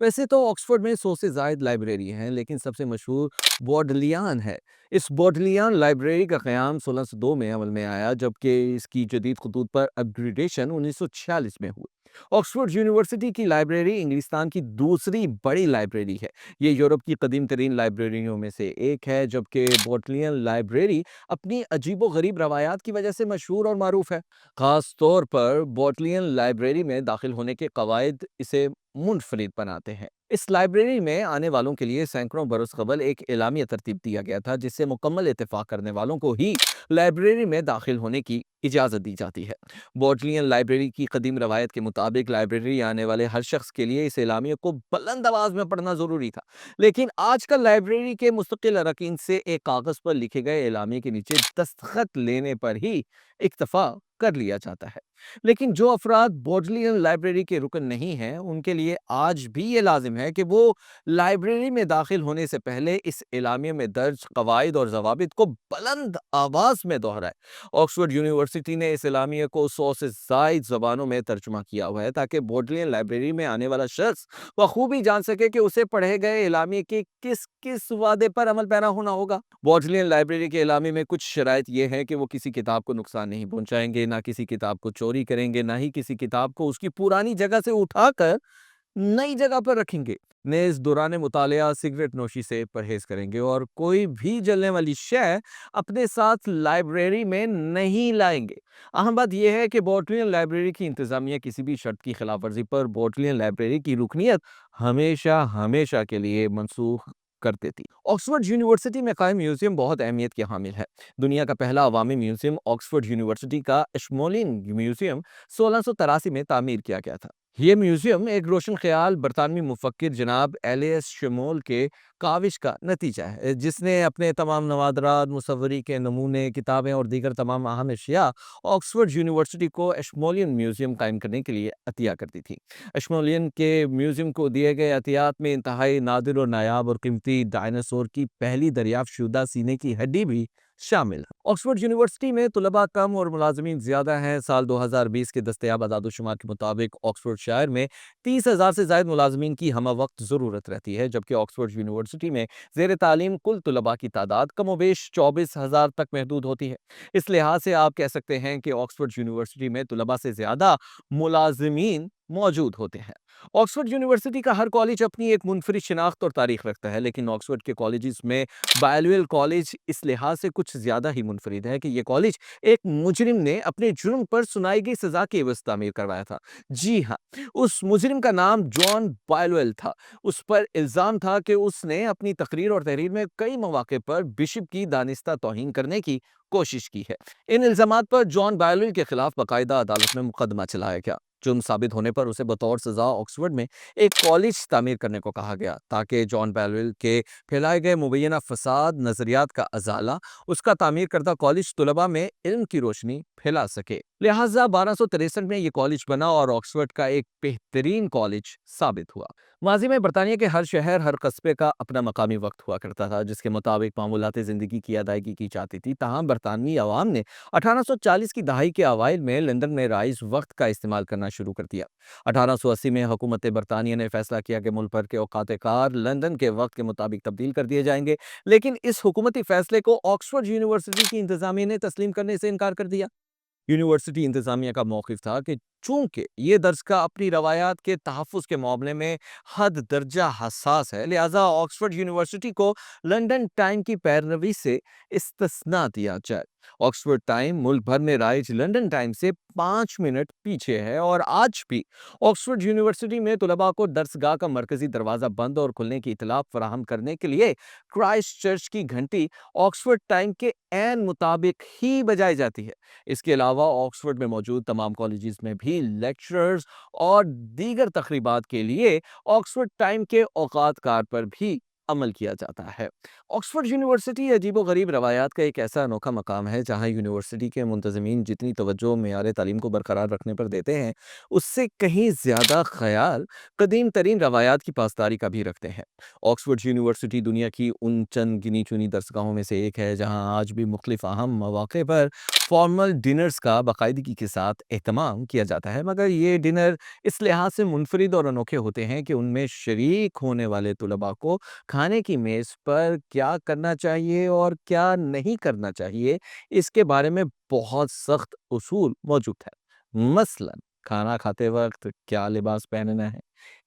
ویسے تو آکسفورڈ میں 100 سے زائد لائبریری ہیں، لیکن سب سے مشہور بوڈلیان ہے۔ اس بوڈلیان لائبریری کا قیام 1602 میں عمل میں آیا، جبکہ اس کی جدید خطوط پر اپ گریڈیشن 1946 میں ہوئی۔ آکسفورڈ یونیورسٹی کی لائبریری انگلستان کی دوسری بڑی لائبریری ہے۔ یہ یورپ کی قدیم ترین لائبریریوں میں سے ایک ہے، جبکہ بوڈلیان لائبریری اپنی عجیب و غریب روایات کی وجہ سے مشہور اور معروف ہے۔ خاص طور پر بوڈلیان لائبریری میں داخل ہونے کے قواعد اسے منفرد بناتے ہیں۔ اس لائبریری میں آنے والوں کے لیے سینکڑوں برس قبل ایک اعلامیہ ترتیب دیا گیا تھا، جس سے مکمل اتفاق کرنے والوں کو ہی لائبریری میں داخل ہونے کی اجازت دی جاتی ہے۔ بوڈلین لائبریری کی قدیم روایت کے مطابق لائبریری آنے والے ہر شخص کے لیے اس اعلامیہ کو بلند آواز میں پڑھنا ضروری تھا، لیکن آج کل لائبریری کے مستقل اراکین سے ایک کاغذ پر لکھے گئے اعلامیہ کے نیچے دستخط لینے پر ہی اکتفا کر لیا جاتا ہے۔ لیکن جو افراد بوڈلین لائبریری کے رکن نہیں ہیں، ان کے لیے آج بھی یہ لازم ہے کہ وہ لائبریری میں داخل ہونے سے پہلے اس اعلامیہ میں درج قواعد اور ضوابط کو بلند آواز میں دہرائے۔ آکسفورڈ یونیورسٹی نے اس اعلامیہ کو 100 سے زائد زبانوں میں ترجمہ کیا ہوا ہے، تاکہ بوڈلین لائبریری میں آنے والا شخص بخوبی جان سکے کہ اسے پڑھے گئے اعلامیہ کے کس کس وعدے پر عمل پیرا ہونا ہوگا۔ بوڈلین لائبریری کے اعلامیہ میں کچھ شرائط یہ ہیں کہ وہ کسی کتاب کو نقصان نہیں پہنچائیں گے، نہ کسی کتاب کو چوری کریں گے، نہ ہی کسی کتاب کو اس کی پرانی جگہ سے اٹھا کر نئی جگہ پر رکھیں گے۔ نیز دوران مطالعہ سگریٹ نوشی سے پرہیز کریں گے اور کوئی بھی جلنے والی شے اپنے ساتھ لائبریری میں نہیں لائیں گے۔ اہم بات یہ ہے کہ بوڈلین لائبریری کی انتظامیہ کسی بھی شرط کی خلاف ورزی پر بوڈلین لائبریری کی رکنیت ہمیشہ کے لیے منسوخ کر دیتی۔ آکسفورڈ یونیورسٹی میں قائم میوزیم بہت اہمیت کے حامل ہے۔ دنیا کا پہلا عوامی میوزیم آکسفورڈ یونیورسٹی کا اشمولین میوزیم 1683 میں تعمیر کیا گیا تھا۔ یہ میوزیم ایک روشن خیال برطانوی مفکر جناب ایلیس شمول کے کاوش کا نتیجہ ہے، جس نے اپنے تمام نوادرات، مصوری کے نمونے، کتابیں اور دیگر تمام اہم اشیاء آکسفورڈ یونیورسٹی کو اشمولین میوزیم قائم کرنے کے لیے عطیہ کر دی تھی۔ اشمولین کے میوزیم کو دیے گئے عطیات میں انتہائی نادر اور نایاب اور قیمتی ڈائناسور کی پہلی دریافت شدہ سینے کی ہڈی بھی شامل ہے۔ آکسفورڈ یونیورسٹی میں طلباء کم اور ملازمین زیادہ ہیں۔ سال 2020 کے دستیاب اعداد و شمار کے مطابق آکسفورڈ شائر میں 30,000 سے زائد ملازمین کی ہمہ وقت ضرورت رہتی ہے، جبکہ آکسفورڈ یونیورسٹی میں زیر تعلیم کل طلباء کی تعداد کم و بیش 24,000 تک محدود ہوتی ہے۔ اس لحاظ سے آپ کہہ سکتے ہیں کہ آکسفورڈ یونیورسٹی میں طلباء سے زیادہ ملازمین موجود ہوتے ہیں۔ آکسفورڈ یونیورسٹی کا ہر کالج اپنی ایک منفرد شناخت اور تاریخ رکھتا ہے، لیکن آکسفورڈ کے کالجز میں بائلویل کالج اس لحاظ سے کچھ زیادہ ہی منفرد ہے کہ یہ کالج ایک مجرم نے اپنے جرم پر سنائی گئی سزا کے عوض تعمیر کروایا تھا۔ جی ہاں، اس مجرم کا نام جان بائلویل تھا۔ اس پر الزام تھا کہ اس نے اپنی تقریر اور تحریر میں کئی مواقع پر بشپ کی دانستہ توہین کرنے کی کوشش کی ہے۔ ان الزامات پر جان بائلویل کے خلاف باقاعدہ عدالت میں مقدمہ چلایا گیا۔ جرم ثابت ہونے پر اسے بطور سزا آکسفورڈ میں ایک کالج تعمیر کرنے کو کہا گیا، تاکہ جان بائلویل کے پھیلائے گئے مبینہ فساد نظریات کا ازالہ اس کا تعمیر کردہ کالج طلباء میں علم کی روشنی پھیلا سکے۔ لہٰذا 1263 میں یہ کالج بنا اور آکسفورڈ کا ایک بہترین کالج ثابت ہوا۔ ماضی میں برطانیہ کے ہر شہر، ہر قصبے کا اپنا مقامی وقت ہوا کرتا تھا، جس کے مطابق معمولات زندگی کی ادائیگی کی جاتی تھی۔ تاہم برطانوی عوام نے 1840 کی دہائی کے اوائل میں لندن میں رائج وقت کا استعمال کرنا شروع کر دیا۔ 1880 میں حکومت برطانیہ نے فیصلہ کیا کہ ملک بھر کے اوقات کار لندن کے وقت کے مطابق تبدیل کر دیے جائیں گے، لیکن اس حکومتی فیصلے کو آکسفورڈ یونیورسٹی کی انتظامیہ نے تسلیم کرنے سے انکار کر دیا۔ یونیورسٹی انتظامیہ کا موقف تھا کہ چونکہ یہ درسگاہ اپنی روایات کے تحفظ کے معاملے میں حد درجہ حساس ہے، لہٰذا آکسفورڈ یونیورسٹی کو لندن ٹائم کی پیروی سے استثناء دیا جائے۔ آکسفورڈ ٹائم ملک بھر میں رائج لندن ٹائم سے 5 منٹ پیچھے ہے، اور آج بھی آکسفورڈ یونیورسٹی میں طلباء کو درسگاہ کا مرکزی دروازہ بند اور کھلنے کی اطلاع فراہم کرنے کے لیے کرائسٹ چرچ کی گھنٹی آکسفورڈ ٹائم کے عین مطابق ہی بجائی جاتی ہے۔ اس کے علاوہ آکسفورڈ میں موجود تمام کالجز میں بھی لیکچرز اور دیگر تقریبات کے لیے آکسفورڈ ٹائم کے اوقات کار پر بھی عمل کیا جاتا ہے۔ آکسفورڈ یونیورسٹی عجیب و غریب روایات کا ایک ایسا انوکھا مقام ہے جہاں یونیورسٹی کے منتظمین جتنی توجہ معیار تعلیم کو برقرار رکھنے پر دیتے ہیں، اس سے کہیں زیادہ خیال قدیم ترین روایات کی پاسداری کا بھی رکھتے ہیں۔ آکسفورڈ یونیورسٹی دنیا کی ان چند گنی چنی درسگاہوں میں سے ایک ہے جہاں آج بھی مختلف اہم مواقع پر فارمل ڈنرز کا باقاعدگی کے ساتھ اہتمام کیا جاتا ہے، مگر یہ ڈنر اس لحاظ سے منفرد اور انوکھے ہوتے ہیں کہ ان میں شریک ہونے والے طلباء کو کھانے کی میز پر کیا کرنا چاہیے اور کیا نہیں کرنا چاہیے، اس کے بارے میں بہت سخت اصول موجود ہے۔ مثلاً کھانا کھاتے وقت کیا لباس پہننا ہے،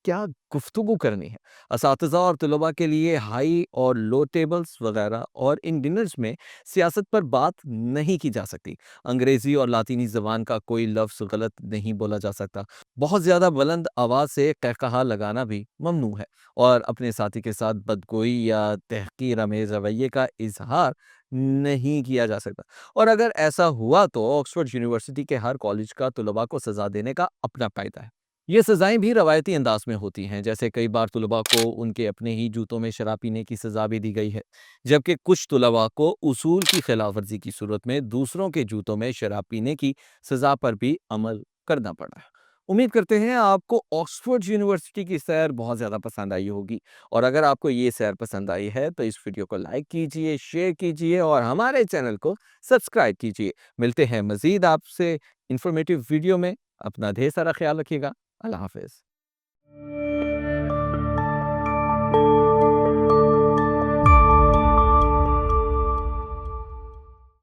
کیا گفتگو کرنی ہے، اساتذہ اور طلباء کے لیے ہائی اور لو ٹیبلز وغیرہ، اور ان ڈنرز میں سیاست پر بات نہیں کی جا سکتی۔ انگریزی اور لاطینی زبان کا کوئی لفظ غلط نہیں بولا جا سکتا۔ بہت زیادہ بلند آواز سے قہقہا لگانا بھی ممنوع ہے، اور اپنے ساتھی کے ساتھ بدگوئی یا تحقیر آمیز رویے کا اظہار نہیں کیا جا سکتا۔ اور اگر ایسا ہوا تو آکسفورڈ یونیورسٹی کے ہر کالج کا طلباء کو سزا دینے کا اپنا قاعدہ ہے۔ یہ سزائیں بھی روایتی انداز میں ہوتی ہیں، جیسے کئی بار طلباء کو ان کے اپنے ہی جوتوں میں شراب پینے کی سزا بھی دی گئی ہے، جبکہ کچھ طلباء کو اصول کی خلاف ورزی کی صورت میں دوسروں کے جوتوں میں شراب پینے کی سزا پر بھی عمل کرنا پڑا ہے۔ امید کرتے ہیں آپ کو آکسفورڈ یونیورسٹی کی سیر بہت زیادہ پسند آئی ہوگی، اور اگر آپ کو یہ سیر پسند آئی ہے تو اس ویڈیو کو لائک کیجئے، شیئر کیجئے اور ہمارے چینل کو سبسکرائب کیجئے۔ ملتے ہیں مزید آپ سے انفارمیٹیو ویڈیو میں۔ اپنا ڈھیر سارا خیال رکھیے گا۔ اللہ حافظ۔